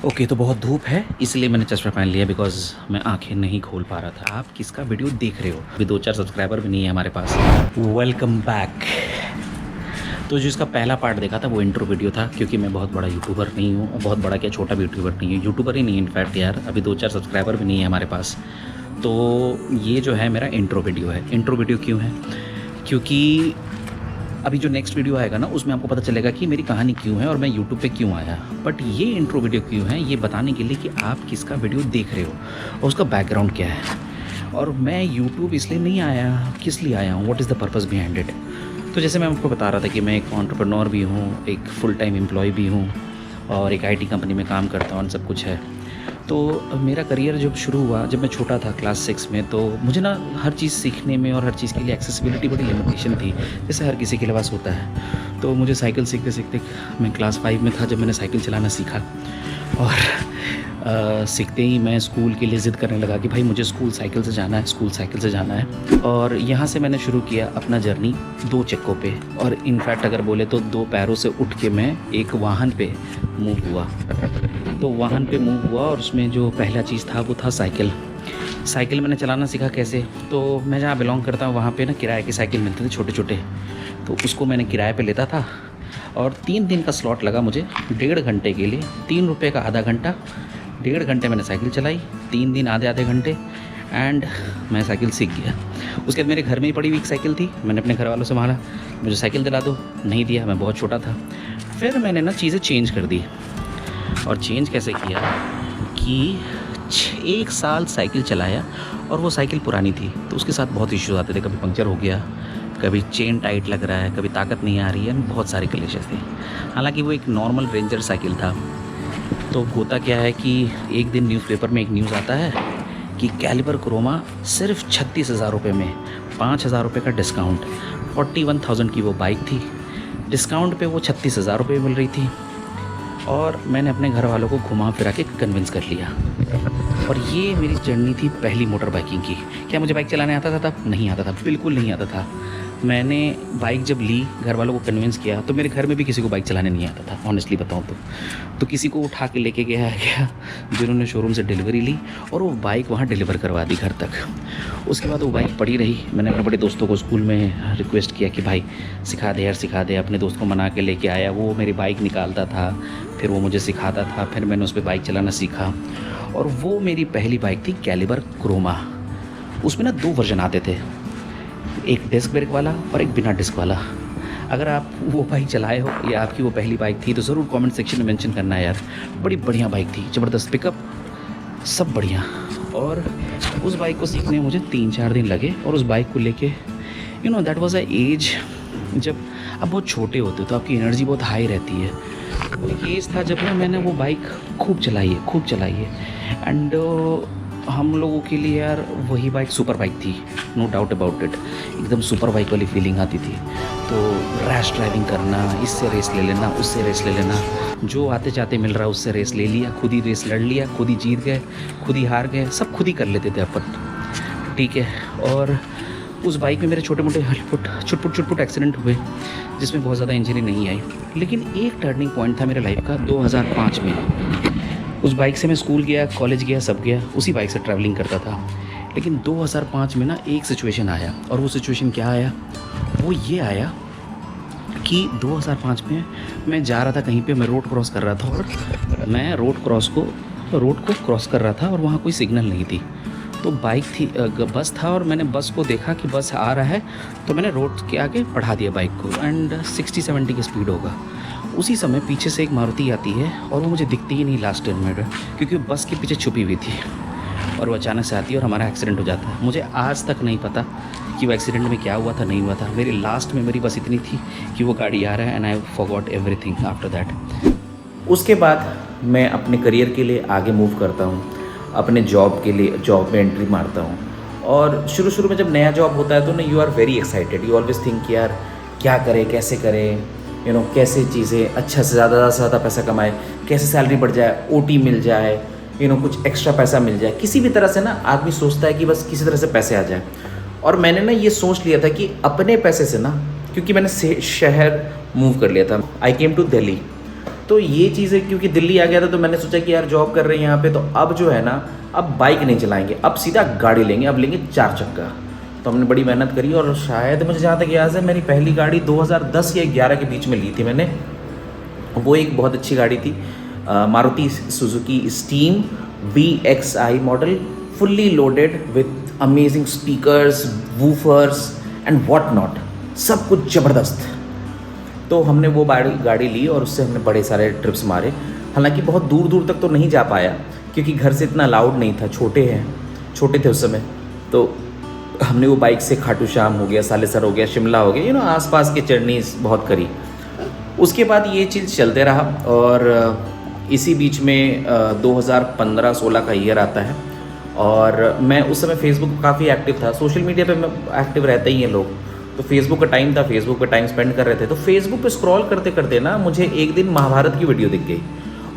Okay तो बहुत धूप है इसलिए मैंने चश्मा पहन लिया बिकॉज मैं आंखें नहीं खोल पा रहा था। आप किसका वीडियो देख रहे हो? अभी 2-4 सब्सक्राइबर भी नहीं है हमारे पास। Welcome back. तो जो इसका पहला पार्ट देखा था वो इंट्रो वीडियो था, क्योंकि मैं बहुत बड़ा यूट्यूबर नहीं हूँ। बहुत बड़ा क्या, छोटा भी यूट्यूबर नहीं हूँ, यूट्यूबर ही नहीं इनफैक्ट यार। अभी 2-4 सब्सक्राइबर भी नहीं है हमारे पास। तो ये जो है मेरा इंट्रो वीडियो है। इंट्रो वीडियो क्यों है? क्योंकि अभी जो नेक्स्ट वीडियो आएगा ना उसमें आपको पता चलेगा कि मेरी कहानी क्यों है और मैं यूट्यूब पे क्यों आया। बट ये इंट्रो वीडियो क्यों है, ये बताने के लिए कि आप किसका वीडियो देख रहे हो और उसका बैकग्राउंड क्या है। और मैं यूट्यूब इसलिए नहीं आया, किस लिए आया हूँ, what is the purpose behind it. तो जैसे मैं आपको बता रहा था कि मैं एक एंटरप्रेन्योर भी हूँ, एक फुल टाइम एम्प्लॉय भी हूँ और एक IT कंपनी में काम करता हूँ, सब कुछ है। तो मेरा करियर जब शुरू हुआ, जब मैं छोटा था क्लास 6 में, तो मुझे ना हर चीज़ सीखने में और हर चीज़ के लिए एक्सेसिबिलिटी बड़ी लिमिटेशन थी, जैसे हर किसी के लिए पास होता है। तो मुझे साइकिल सीखते सीखते, मैं क्लास 5 में था जब मैंने साइकिल चलाना सीखा। और सीखते ही मैं स्कूल के लिए ज़िद करने लगा कि भाई मुझे स्कूल साइकिल से जाना है, स्कूल साइकिल से जाना है। और यहाँ से मैंने शुरू किया अपना जर्नी 2 चक्कों पे। और इनफैक्ट अगर बोले तो 2 पैरों से उठ के मैं एक वाहन पे मूव हुआ। तो वाहन पे मूव हुआ और उसमें जो पहला चीज़ था वो था साइकिल। साइकिल मैंने चलाना सीखा कैसे? तो मैं जहाँ बिलोंग करता हूँ वहाँ पे ना किराए की साइकिल मिलते थे छोटे छोटे, तो उसको मैंने किराए पे लेता था। और 3 दिन का स्लॉट लगा मुझे, 1.5 घंटे के लिए, 3 रुपये का आधा घंटा। 1.5 घंटे मैंने साइकिल चलाई, 3 दिन आधे आधे घंटे, एंड मैं साइकिल सीख गया। उसके बाद मेरे घर में ही पड़ी हुई एक साइकिल थी, मैंने अपने घर वालों से मांगा मुझे साइकिल दिला दो, नहीं दिया, मैं बहुत छोटा था। फिर मैंने ना चीज़ें चेंज कर दी। और चेंज कैसे किया कि 1 साल साइकिल चलाया और वो साइकिल पुरानी थी, तो उसके साथ बहुत इश्यूज आते थे। कभी पंक्चर हो गया, कभी चेन टाइट लग रहा है, कभी ताकत नहीं आ रही है, बहुत सारे क्लेशेस थे। हालांकि वो एक नॉर्मल रेंजर साइकिल था। तो होता क्या है कि एक दिन न्यूज़पेपर में एक न्यूज़ आता है कि कैलिबर क्रोमा सिर्फ 36,000 रुपये में, 5,000 रुपये का डिस्काउंट, 41,000 की वो बाइक थी, डिस्काउंट पे वो 36,000 रुपये मिल रही थी। और मैंने अपने घर वालों को घुमा फिरा के कन्विंस कर लिया। और ये मेरी जर्नी थी पहली मोटर बाइकिंग की। क्या मुझे बाइक चलाने आता था तब? नहीं आता था, बिल्कुल नहीं आता था। मैंने बाइक जब ली, घर वालों को कन्विंस किया, तो मेरे घर में भी किसी को बाइक चलाने नहीं आता था, ऑनेस्टली बताऊँ तो किसी को उठा के लेके गया जिन्होंने शोरूम से डिलीवरी ली और वो बाइक वहाँ डिलीवर करवा दी घर तक। उसके बाद वो बाइक पड़ी रही। मैंने अपने बड़े दोस्तों को स्कूल में रिक्वेस्ट किया कि भाई सिखा दे यार, सिखा दे। अपने दोस्त को मना के लेके आया, वो मेरी बाइक निकालता था, फिर वो मुझे सिखाता था, फिर मैंने उस पर बाइक चलाना सीखा। और वो मेरी पहली बाइक थी कैलिबर क्रोमा। उसमें ना 2 वर्जन आते थे, एक डिस्क ब्रेक वाला और एक बिना डिस्क वाला। अगर आप वो बाइक चलाए हो या आपकी वो पहली बाइक थी तो ज़रूर कमेंट सेक्शन में मेंशन करना है यार। बड़ी बढ़िया बाइक थी, ज़बरदस्त पिकअप, सब बढ़िया। और उस बाइक को सीखने में मुझे 3-4 दिन लगे। और उस बाइक को लेके दैट वाज अ एज जब आप बहुत छोटे होते हो तो आपकी एनर्जी बहुत हाई रहती है। वो एक एज था जब ना मैंने वो बाइक खूब चलाई है। एंड हम लोगों के लिए यार वही बाइक सुपर बाइक थी, नो डाउट अबाउट इट। एकदम सुपर बाइक वाली फीलिंग आती थी। तो रैश ड्राइविंग करना, इससे रेस ले लेना, उससे रेस ले लेना, जो आते जाते मिल रहा उससे रेस ले लिया, खुद ही रेस लड़ लिया, खुद ही जीत गए, खुद ही हार गए, सब खुद ही कर लेते थे अपन, ठीक है। और उस बाइक में मेरे छोटे मोटे छुटपुट एक्सीडेंट हुए, जिसमें बहुत ज़्यादा इंजरी नहीं आई। लेकिन एक टर्निंग पॉइंट था मेरे लाइफ का 2005 में। उस बाइक से मैं स्कूल गया, कॉलेज गया, सब गया, उसी बाइक से ट्रैवलिंग करता था। लेकिन 2005 में ना एक सिचुएशन आया, और वो सिचुएशन क्या आया? वो ये आया कि 2005 में मैं जा रहा था कहीं पे, मैं रोड क्रॉस कर रहा था और मैं रोड को क्रॉस कर रहा था और वहाँ कोई सिग्नल नहीं थी। तो बाइक थी, बस था, और मैंने बस को देखा कि बस आ रहा है, तो मैंने रोड के आगे बढ़ा दिया बाइक को, एंड 60-70 की स्पीड होगा। उसी समय पीछे से एक मारुति आती है और वो मुझे दिखती ही नहीं लास्ट टर्न में, क्योंकि वो बस के पीछे छुपी हुई थी। और वो अचानक से आती है और हमारा एक्सीडेंट हो जाता है। मुझे आज तक नहीं पता कि वो एक्सीडेंट में क्या हुआ था, नहीं हुआ था। मेरी लास्ट मेमोरी बस इतनी थी कि वो गाड़ी आ रहा है, and I forgot everything after that. उसके बाद मैं अपने करियर के लिए आगे मूव करता हूँ, अपने जॉब के लिए जॉब में एंट्री मारता हूँ। और शुरू में जब नया जॉब होता है तो ना you are very excited, you always think कि यार क्या करें, कैसे करें, कैसे चीज़ें अच्छा से ज़्यादा पैसा कमाए, कैसे सैलरी बढ़ जाए, OT मिल जाए, कुछ एक्स्ट्रा पैसा मिल जाए। किसी भी तरह से ना आदमी सोचता है कि बस किसी तरह से पैसे आ जाए। और मैंने ना ये सोच लिया था कि अपने पैसे से ना, क्योंकि मैंने शहर मूव कर लिया था, आई केम टू दिल्ली, तो ये चीज़ें क्योंकि दिल्ली आ गया था तो मैंने सोचा कि यार जॉब कर रहे हैं यहाँ पे, तो अब जो है ना, अब बाइक नहीं चलाएंगे, अब सीधा गाड़ी लेंगे, अब लेंगे 4 चक्का। तो हमने बड़ी मेहनत करी और शायद मुझे जहाँ तक याद है मेरी पहली गाड़ी 2010 या 11 के बीच में ली थी मैंने। वो एक बहुत अच्छी गाड़ी थी, Maruti Suzuki steam VXI model, fully loaded with amazing speakers, woofers and what not, सब कुछ ज़बरदस्त। तो हमने वो गाड़ी ली और उससे हमने बड़े सारे ट्रिप्स मारे। हालांकि बहुत दूर दूर तक तो नहीं जा पाया क्योंकि घर से इतना अलाउड नहीं था, छोटे थे उस समय। तो हमने वो बाइक से खाटू श्याम हो गया, सालेसर हो गया, शिमला हो गया, आसपास के जर्नीज बहुत करी। उसके बाद ये चीज़ चलते रहा और इसी बीच में 2015-16 का ईयर आता है और मैं उस समय फेसबुक पर काफ़ी एक्टिव था। सोशल मीडिया पे मैं एक्टिव रहते ही हैं लोग, तो फेसबुक का टाइम था, फेसबुक पे टाइम स्पेंड कर रहे थे। तो फेसबुक पे स्क्रॉल करते करते ना मुझे एक दिन महाभारत की वीडियो दिख गई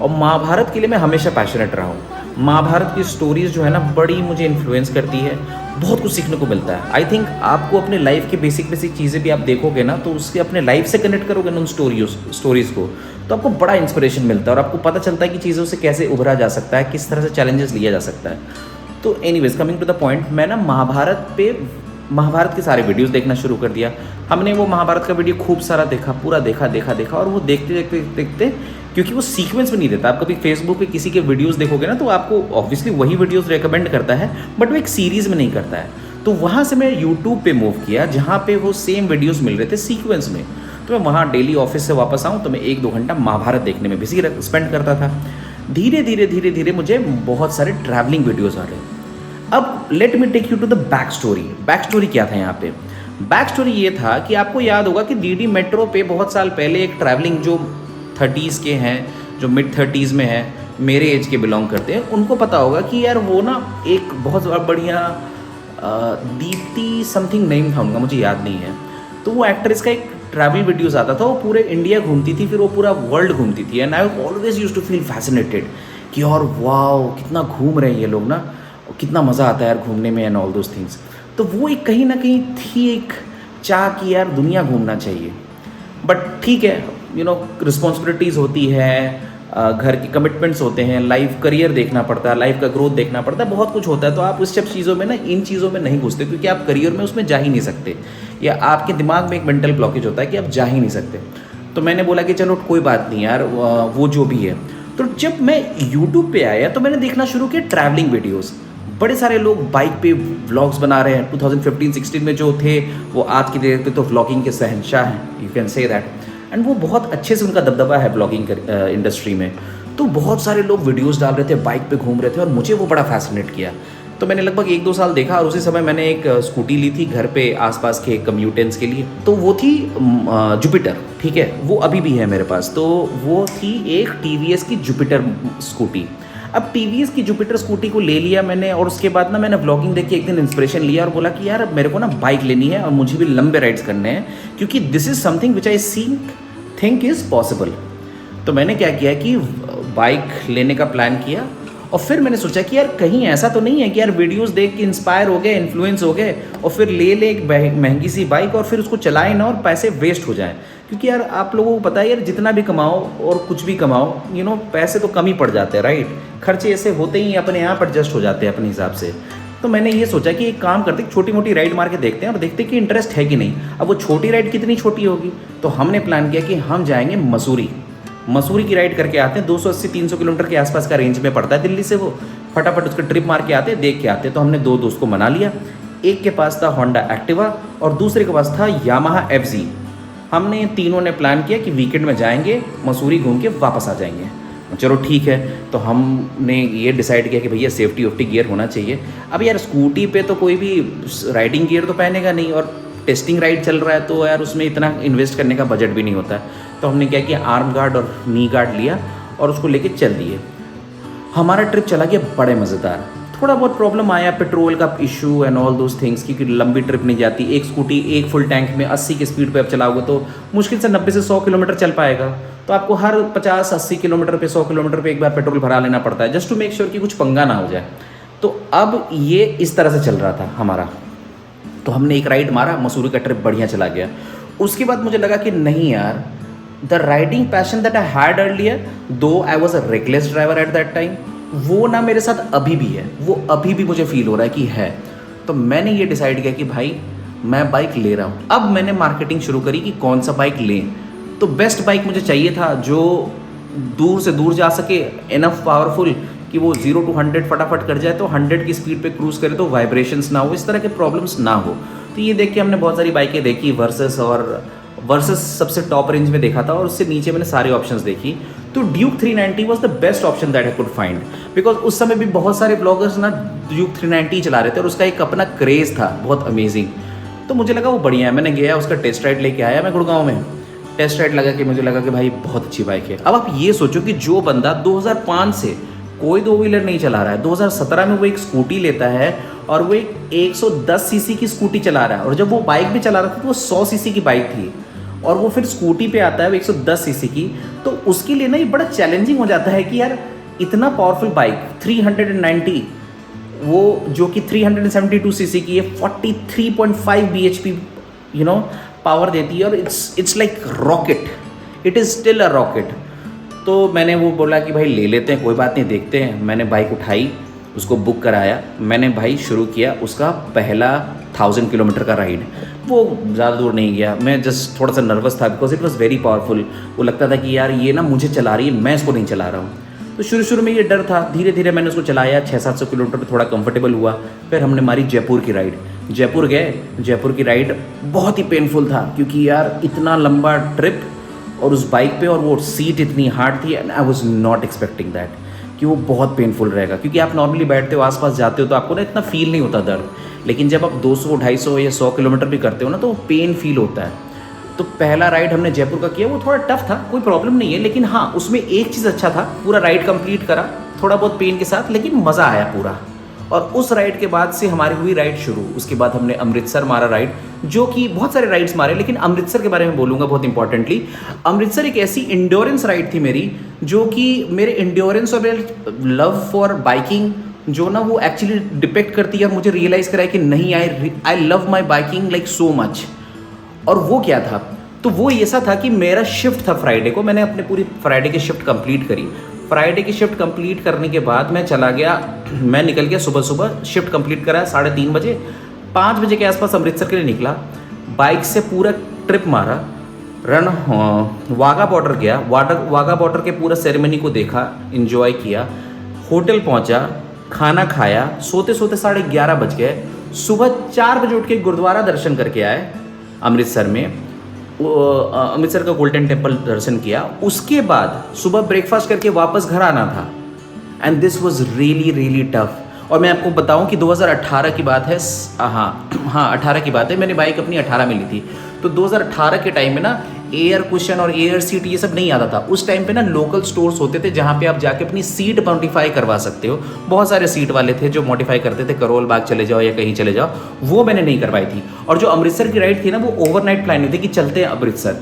और महाभारत के लिए मैं हमेशा पैशनेट रहा हूँ। महाभारत की स्टोरीज़ जो है ना बड़ी मुझे इन्फ्लुएंस करती है, बहुत कुछ सीखने को मिलता है। आई थिंक आपको अपने लाइफ के बेसिक चीज़ें भी आप देखोगे ना तो उसके अपने लाइफ से कनेक्ट करोगे ना उन स्टोरीज़ को, तो आपको बड़ा इंस्पिरेशन मिलता है और आपको पता चलता है कि चीज़ों से कैसे उभरा जा सकता है, किस तरह से चैलेंजेस लिया जा सकता है। तो anyways coming to the point, मैं ना महाभारत के सारे वीडियोस देखना शुरू कर दिया। हमने वो महाभारत का वीडियो खूब सारा देखा, पूरा देखा और वो देखते क्योंकि वो सीक्वेंस में नहीं देता। आप कभी फेसबुक पे किसी के वीडियोस देखोगे ना तो आपको ऑब्वियसली वही वीडियोस रेकमेंड करता है, बट वो एक सीरीज़ में नहीं करता है। तो वहाँ से मैं यूट्यूब पे मूव किया जहाँ पे वो सेम वीडियोज़ मिल रहे थे सीक्वेंस में। तो मैं वहाँ डेली ऑफिस से वापस आऊँ तो मैं 1-2 घंटा महाभारत देखने में बिजी स्पेंड करता था। धीरे धीरे मुझे बहुत सारे ट्रैवलिंग वीडियोज़ आ रहे। अब let me take you to the back story क्या था यहाँ पे। बैक स्टोरी ये था कि आपको याद होगा कि डीडी मेट्रो पे बहुत साल पहले एक ट्रैवलिंग जो 30s के हैं, जो मिड 30s में हैं, मेरे एज के बिलोंग करते हैं, उनको पता होगा कि यार वो ना एक बहुत बढ़िया दीप्ति समथिंग नेम था उनका, मुझे याद नहीं है। तो वो एक्ट्रेस का एक ट्रैवल वीडियोज़ आता था, वो पूरे इंडिया घूमती थी, फिर वो पूरा वर्ल्ड घूमती थी। And I always use to feel fascinated कि और वाओ कितना घूम रहे हैं ये लोग ना, कितना मज़ा आता है यार घूमने में एंड ऑल दोज थिंग्स। तो वो एक कहीं ना कहीं थी एक चाह कि यार दुनिया घूमना चाहिए। बट ठीक है, रिस्पॉन्सिबिलिटीज़ होती है, घर की कमिटमेंट्स होते हैं, लाइफ करियर देखना पड़ता है, लाइफ का ग्रोथ देखना पड़ता है, बहुत कुछ होता है। तो आप उस सब चीज़ों में ना, इन चीज़ों में नहीं घुसते क्योंकि आप करियर में उसमें जा ही नहीं सकते, या आपके दिमाग में एक मेंटल ब्लॉकेज होता है कि आप जा ही नहीं सकते। तो मैंने बोला कि चलो कोई बात नहीं यार, वो जो भी है। तो जब मैं यूट्यूब पे आया तो मैंने देखना शुरू किया ट्रैवलिंग वीडियोज़। बड़े सारे लोग बाइक पे व्लॉग्स बना रहे हैं। 2015-16 में जो थे वो आज की डेट पे तो व्लॉगिंग के शहंशाह हैं, you can say that. And वो बहुत अच्छे से उनका दबदबा है व्लॉगिंग इंडस्ट्री में। तो बहुत सारे लोग वीडियोस डाल रहे थे, बाइक पे घूम रहे थे और मुझे वो बड़ा फैसिनेट किया। तो मैंने लगभग 1-2 साल देखा और उसी समय मैंने एक स्कूटी ली थी घर पे आसपास के कम्यूटेंस के लिए। तो वो थी जुपिटर, ठीक है, वो अभी भी है मेरे पास। तो वो थी एक TVS की जुपिटर स्कूटी। अब TVS की जुपिटर स्कूटी को ले लिया मैंने और उसके बाद ना मैंने व्लॉगिंग देख के एक दिन इंस्पिरेशन लिया और बोला कि यार मेरे को ना बाइक लेनी है और मुझे भी लंबे राइड्स करने हैं, क्योंकि this is something which I think is possible. तो मैंने क्या किया कि बाइक लेने का प्लान किया और फिर मैंने सोचा कि यार कहीं ऐसा तो नहीं है कि यार वीडियोस देख के इंस्पायर हो गए, इन्फ्लुएंस हो गए और फिर ले एक महंगी सी बाइक और फिर उसको चलाएं ना और पैसे वेस्ट हो जाएं। क्योंकि यार आप लोगों को पता है यार, जितना भी कमाओ और कुछ भी कमाओ, पैसे तो कम ही पड़ जाते हैं, राइट। खर्चे ऐसे होते ही अपने आप एडजस्ट हो जाते हैं अपने हिसाब से। तो मैंने ये सोचा कि एक काम करते, छोटी मोटी राइड मार के देखते हैं और देखते कि इंटरेस्ट है कि नहीं। अब वो छोटी राइड कितनी छोटी होगी, तो हमने प्लान किया कि हम जाएंगे मसूरी की राइड करके आते हैं। 280-300 किलोमीटर के आसपास का रेंज में पड़ता है दिल्ली से वो। फटाफट उसका ट्रिप मार के आते, देख के आते। तो हमने 2 दोस्त को मना लिया, एक के पास था होंडा एक्टिवा और दूसरे के पास था यामाहा FZ। हमने तीनों ने प्लान किया कि वीकेंड में जाएंगे, मसूरी घूम के वापस आ जाएंगे। चलो ठीक है, तो हमने ये डिसाइड किया कि भैया सेफ्टी गियर होना चाहिए। अब यार स्कूटी पे तो कोई भी राइडिंग गियर तो पहनेगा नहीं और टेस्टिंग राइड चल रहा है तो यार उसमें इतना इन्वेस्ट करने का बजट भी नहीं होता है। तो हमने क्या किया, आर्म गार्ड और नी गार्ड लिया और उसको लेके चल दिए। हमारा ट्रिप चला गया बड़े मज़ेदार। थोड़ा बहुत प्रॉब्लम आया, पेट्रोल का issue and all those things, क्योंकि लंबी ट्रिप नहीं जाती। एक स्कूटी एक फुल टैंक में 80 की स्पीड पे आप चलाओगे तो मुश्किल से 90 से 100 किलोमीटर चल पाएगा। तो आपको हर 50-80 किलोमीटर पे 100 किलोमीटर पे एक बार पेट्रोल भरा लेना पड़ता है, जस्ट टू मेक श्योर कि कुछ पंगा ना हो जाए। तो अब ये इस तरह से चल रहा था हमारा। तो हमने एक राइड मारा, मसूरी का ट्रिप बढ़िया चला गया। उसके बाद मुझे लगा कि नहीं यार, the riding passion that I had earlier, though I was a reckless driver at that time, वो ना मेरे साथ अभी भी है, वो अभी भी मुझे फील हो रहा है कि है। तो मैंने ये डिसाइड किया कि भाई मैं बाइक ले रहा हूँ। अब मैंने मार्केटिंग शुरू करी कि कौन सा बाइक लें। तो बेस्ट बाइक मुझे चाहिए था जो दूर से दूर जा सके, इनफ पावरफुल कि वो 0 to 100 फटाफट कर जाए, तो 100 की स्पीड पे क्रूज़ करे तो वाइब्रेशंस ना हो, इस तरह के प्रॉब्लम्स ना हो। तो ये देख के हमने बहुत सारी बाइकें देखी, वर्सेस सबसे टॉप रेंज में देखा था, और उससे नीचे मैंने सारे ऑप्शंस देखी। तो Duke 390 was the best option that I could find, because उस समय भी बहुत सारे ब्लॉगर्स ना ड्यूक 390 चला रहे थे और उसका एक अपना क्रेज़ था बहुत अमेजिंग। तो मुझे लगा वो बढ़िया है, मैंने गया उसका टेस्ट राइड लेके आया मैं गुड़गांव में। टेस्ट राइड लगा कि मुझे लगा कि भाई बहुत अच्छी बाइक है। अब आप ये सोचो कि जो बंदा 2005 से कोई दो व्हीलर नहीं चला रहा है, 2017 में वो एक स्कूटी लेता है और वो एक 110 सीसी की स्कूटी चला रहा है, और जब वो बाइक भी चला रहा था तो वो 100 सीसी की बाइक थी, और वो फिर स्कूटी पे आता है वो 110 सीसी की। तो उसके लिए ना ये बड़ा चैलेंजिंग हो जाता है कि यार इतना पावरफुल बाइक 390, वो जो कि 372 सीसी की है, 43.5 bhp पावर देती है, और it's like rocket, it is still a rocket. तो मैंने वो बोला कि भाई ले लेते हैं, कोई बात नहीं, देखते हैं। मैंने बाइक उठाई, उसको बुक कराया, मैंने भाई शुरू किया उसका पहला 1000 किलोमीटर का राइड। वो ज़्यादा दूर नहीं गया, मैं जस्ट थोड़ा सा नर्वस था because it was very powerful. वो लगता था कि यार ये ना मुझे चला रही है, मैं इसको नहीं चला रहा हूँ। तो शुरू में ये डर था, धीरे धीरे मैंने उसको चलाया, 600-700 किलोमीटर पर थोड़ा कंफर्टेबल हुआ। फिर हमने मारी जयपुर की राइड, जयपुर गए। जयपुर की राइड बहुत ही पेनफुल था, क्योंकि यार इतना लंबा ट्रिप और उस बाइक पे, और वो सीट इतनी हार्ड थी, and I was not expecting that कि वो बहुत पेनफुल रहेगा। क्योंकि आप नॉर्मली बैठते हो, आसपास जाते हो, तो आपको ना इतना फील नहीं होता दर्द, लेकिन जब आप 200, 250 या 100 किलोमीटर भी करते हो ना, तो वो पेन फील होता है। तो पहला राइड हमने जयपुर का किया, वो थोड़ा टफ था, कोई प्रॉब्लम नहीं है, लेकिन हाँ उसमें एक चीज़ अच्छा था, पूरा राइड कंप्लीट करा थोड़ा बहुत पेन के साथ, लेकिन मज़ा आया पूरा। और उस राइड के बाद से हमारी हुई राइड शुरू। उसके बाद हमने अमृतसर मारा राइड, जो कि बहुत सारे राइड्स मारे, लेकिन अमृतसर के बारे में बोलूँगा बहुत इंपॉर्टेंटली। अमृतसर एक ऐसी इंड्योरेंस राइड थी मेरी, जो कि मेरे इंड्योरेंस और मेरे लव फॉर बाइकिंग जो ना वो एक्चुअली डिपेक्ट करती है, और मुझे रियलाइज़ कराया कि नहीं, I love my biking like so much. और वो क्या था, तो वो ऐसा था कि मेरा शिफ्ट था फ्राइडे को, मैंने अपने पूरी फ्राइडे की शिफ्ट कंप्लीट करी। फ्राइडे की शिफ्ट कंप्लीट करने के बाद मैं चला गया, मैं निकल गया सुबह शिफ्ट कंप्लीट करा 3:30 बजे, 5 बजे के आसपास अमृतसर के लिए निकला। बाइक से पूरा ट्रिप मारा, वाघा बॉर्डर गया, वाघा बॉर्डर के पूरा सेरेमनी को देखा, इन्जॉय किया, होटल पहुंचा, खाना खाया, सोते सोते 11:30 बज गए। सुबह 4 बजे उठ के गुरुद्वारा दर्शन करके आए अमृतसर में, अमृतसर का गोल्डन टेम्पल दर्शन किया। उसके बाद सुबह ब्रेकफास्ट करके वापस घर आना था, and this was really tough. और मैं आपको बताऊं कि 2018 की बात है, हाँ 18 की बात है, मैंने बाइक अपनी 18 में ली थी। तो 2018 के टाइम में ना एयर कुशन और एयर सीट ये सब नहीं आता था। उस टाइम पे ना लोकल स्टोर्स होते थे जहाँ पे आप जाके अपनी सीट मॉडिफाई करवा सकते हो। बहुत सारे सीट वाले थे जो मॉडिफाई करते थे, करोल बाग चले जाओ या कहीं चले जाओ, वो मैंने नहीं करवाई थी। और जो अमृतसर की राइड थी ना, वो ओवरनाइट प्लानिंग थी कि चलते हैं अमृतसर।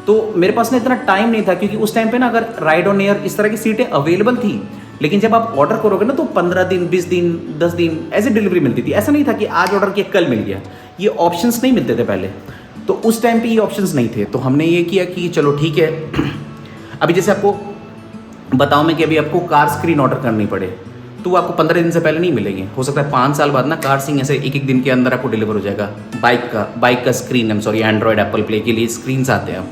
तो मेरे पास ना इतना टाइम नहीं था, क्योंकि उस टाइम पे ना अगर राइड ऑन एयर इस तरह की सीटें अवेलेबल थी, लेकिन जब आप ऑर्डर करोगे ना तो 15 दिन, 20 दिन, 10 दिन ऐसे डिलीवरी मिलती थी। ऐसा नहीं था कि आज ऑर्डर किया कल मिल गया, ये ऑप्शंस नहीं मिलते थे पहले। तो उस टाइम पे ये ऑप्शंस नहीं थे, तो हमने ये किया कि चलो ठीक है। अभी जैसे आपको बताऊं मैं कि अभी आपको कार स्क्रीन ऑर्डर करनी पड़े, तो वो आपको 15 दिन से पहले नहीं मिलेंगे। हो सकता है 5 साल बाद ना कार सिंह ऐसे एक दिन के अंदर आपको डिलीवर हो जाएगा। बाइक का स्क्रीन, एंड्रॉयड एप्पल प्ले के लिए स्क्रीन्स आते हैं।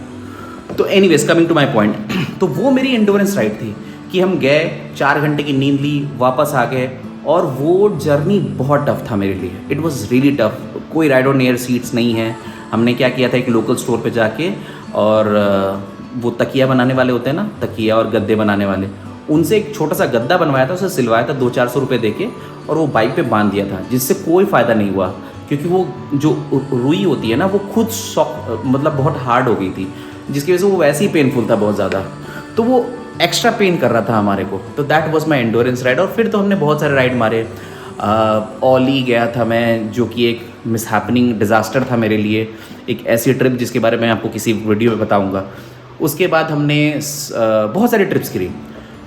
तो anyways, coming to my point, तो वो मेरी एंडोरेंस राइड थी कि हम गए, 4 घंटे की नींद ली, वापस आ गए, और वो जर्नी बहुत टफ था मेरे लिए। It was really tough. कोई राइड ऑन एयर सीट्स नहीं है। हमने क्या किया था, एक लोकल स्टोर पे जाके, और वो तकिया बनाने वाले होते हैं ना, तकिया और गद्दे बनाने वाले, उनसे एक छोटा सा गद्दा बनवाया था, उसे सिलवाया था 200-400 रुपये दे के, और वो बाइक पे बांध दिया था, जिससे कोई फ़ायदा नहीं हुआ, क्योंकि वो जो रुई होती है ना, वो खुद मतलब बहुत हार्ड हो गई थी, जिसकी वजह से वो वैसे ही पेनफुल था बहुत ज़्यादा। तो वो एक्स्ट्रा पेन कर रहा था हमारे को। तो that was my endurance ride. और फिर तो हमने बहुत सारे राइड मारे। ओली गया था मैं, जो कि एक मिसहैपनिंग डिज़ास्टर था मेरे लिए, एक ऐसी ट्रिप जिसके बारे में आपको किसी वीडियो में बताऊंगा। उसके बाद हमने बहुत सारी ट्रिप्स करी।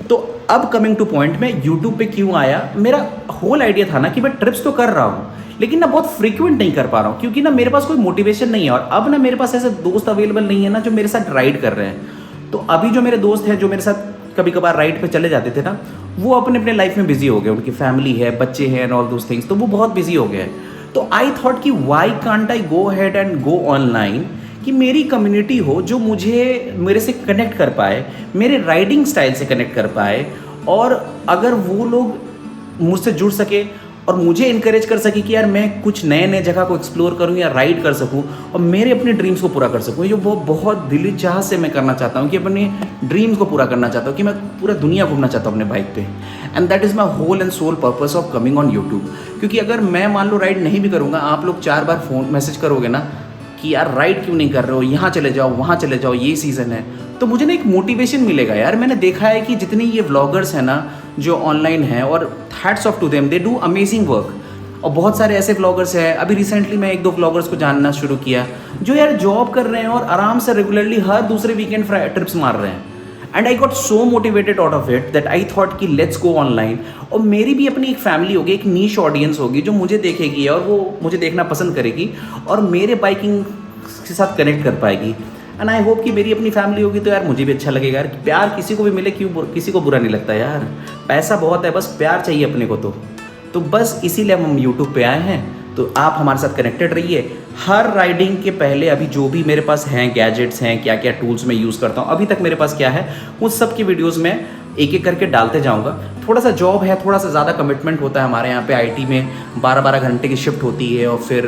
तो अब कमिंग टू पॉइंट, मैं यूट्यूब पे क्यों आया। मेरा होल आइडिया था ना कि मैं ट्रिप्स तो कर रहा हूँ, लेकिन ना बहुत फ्रीक्वेंट नहीं कर पा रहा हूँ, क्योंकि ना मेरे पास कोई मोटिवेशन नहीं है। और अब ना मेरे पास ऐसे दोस्त अवेलेबल नहीं है ना जो मेरे साथ राइड कर रहे हैं। तो अभी जो मेरे दोस्त हैं जो मेरे साथ कभी कभार राइड पे चले जाते थे ना, वो अपने अपने लाइफ में बिजी हो गए, उनकी फैमिली है, बच्चे हैं एंड ऑल दोज थिंग्स, तो वो बहुत बिजी हो गए। तो आई थॉट कि why can't I go head and go online, कि मेरी कम्युनिटी हो जो मुझे मेरे से कनेक्ट कर पाए, मेरे राइडिंग स्टाइल से कनेक्ट कर पाए, और अगर वो लोग मुझसे जुड़ सके और मुझे इनकरेज कर सके कि यार मैं कुछ नए नए जगह को एक्सप्लोर करूं या राइड कर सकूं और मेरे अपने ड्रीम्स को पूरा कर सकूं। ये वो बहुत दिली चाह से मैं करना चाहता हूं कि अपने ड्रीम्स को पूरा करना चाहता हूं, कि मैं पूरा दुनिया घूमना चाहता हूं अपने बाइक पे। And that is my whole and sole purpose of coming on YouTube. क्योंकि अगर मैं मान लो राइड नहीं भी करूँगा, आप लोग 4 बार फ़ोन मैसेज करोगे ना कि यार राइड क्यों नहीं कर रहे हो, यहाँ चले जाओ, वहाँ चले जाओ, ये सीज़न है, तो मुझे ना एक मोटिवेशन मिलेगा। यार मैंने देखा है कि जितने ये व्लॉगर्स हैं ना जो ऑनलाइन हैं, और hats off to them, they do amazing work. और बहुत सारे ऐसे व्लॉगर्स हैं, अभी रिसेंटली मैं 1-2 व्लॉगर्स को जानना शुरू किया जो यार जॉब कर रहे हैं और आराम से रेगुलरली हर दूसरे वीकेंड ट्रिप्स मार रहे हैं। And I got so motivated out of it that I thought कि लेट्स गो ऑनलाइन। और मेरी भी अपनी एक फैमिली होगी, एक नीश ऑडियंस होगी जो मुझे देखेगी और वो मुझे देखना पसंद करेगी और मेरे बाइकिंग के साथ कनेक्ट कर पाएगी। एंड आई होप कि मेरी अपनी फैमिली होगी तो यार मुझे भी अच्छा लगेगा। यार प्यार किसी को भी मिले, क्यों किसी को बुरा नहीं लगता यार। पैसा बहुत है, बस प्यार चाहिए अपने को। तो बस इसीलिए हम यूट्यूब पे आए हैं। तो आप हमारे साथ कनेक्टेड रहिए। हर राइडिंग के पहले अभी जो भी मेरे पास हैं गैजेट्स हैं, क्या क्या टूल्स मैं यूज़ करता हूँ, अभी तक मेरे पास क्या है, उस सब की वीडियोज़ में एक एक करके डालते जाऊँगा। थोड़ा सा जॉब है, थोड़ा सा ज़्यादा कमिटमेंट होता है हमारे यहाँ पे आईटी में, 12-12 घंटे की शिफ्ट होती है। और फिर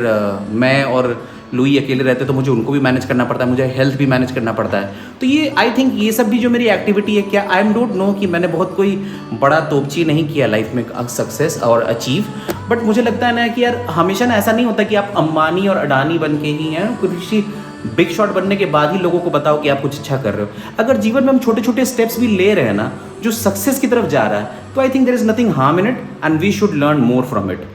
मैं और लुई अकेले रहते तो मुझे उनको भी मैनेज करना पड़ता है, मुझे हेल्थ भी मैनेज करना पड़ता है। तो ये आई थिंक ये सब भी जो मेरी एक्टिविटी है, क्या आई एम डोंट नो कि मैंने बहुत कोई बड़ा तोपची नहीं किया लाइफ में सक्सेस और अचीव। बट मुझे लगता है ना कि यार हमेशा ना ऐसा नहीं होता कि आप अंबानी और अडानी बन के ही हैं, किसी बिग शॉट बनने के बाद ही लोगों को बताओ कि आप कुछ अच्छा कर रहे हो। अगर जीवन में हम छोटे छोटे स्टेप्स भी ले रहे हैं ना जो सक्सेस की तरफ जा रहा है, तो I think there is nothing harm in it and we should learn more from it.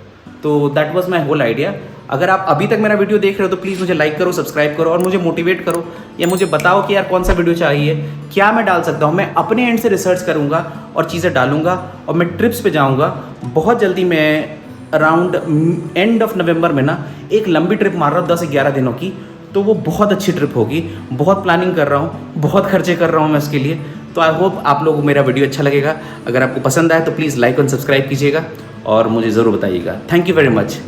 तो that was my whole idea. अगर आप अभी तक मेरा वीडियो देख रहे हो तो प्लीज़ मुझे लाइक करो, सब्सक्राइब करो और मुझे मोटिवेट करो, या मुझे बताओ कि यार कौन सा वीडियो चाहिए, क्या मैं डाल सकता हूँ। मैं अपने एंड से रिसर्च करूँगा और चीज़ें डालूंगा और मैं ट्रिप्स पे जाऊँगा। बहुत जल्दी मैं अराउंड एंड ऑफ नवंबर में ना एक लंबी ट्रिप मार रहा हूँ 10-11 दिनों की। तो वो बहुत अच्छी ट्रिप होगी, बहुत प्लानिंग कर रहा हूँ, बहुत खर्चे कर रहा हूँ मैं उसके लिए। तो आई होप आप लोगों को मेरा वीडियो अच्छा लगेगा। अगर आपको पसंद आए तो प्लीज़ लाइक और सब्सक्राइब कीजिएगा और मुझे ज़रूर बताइएगा। Thank you very much.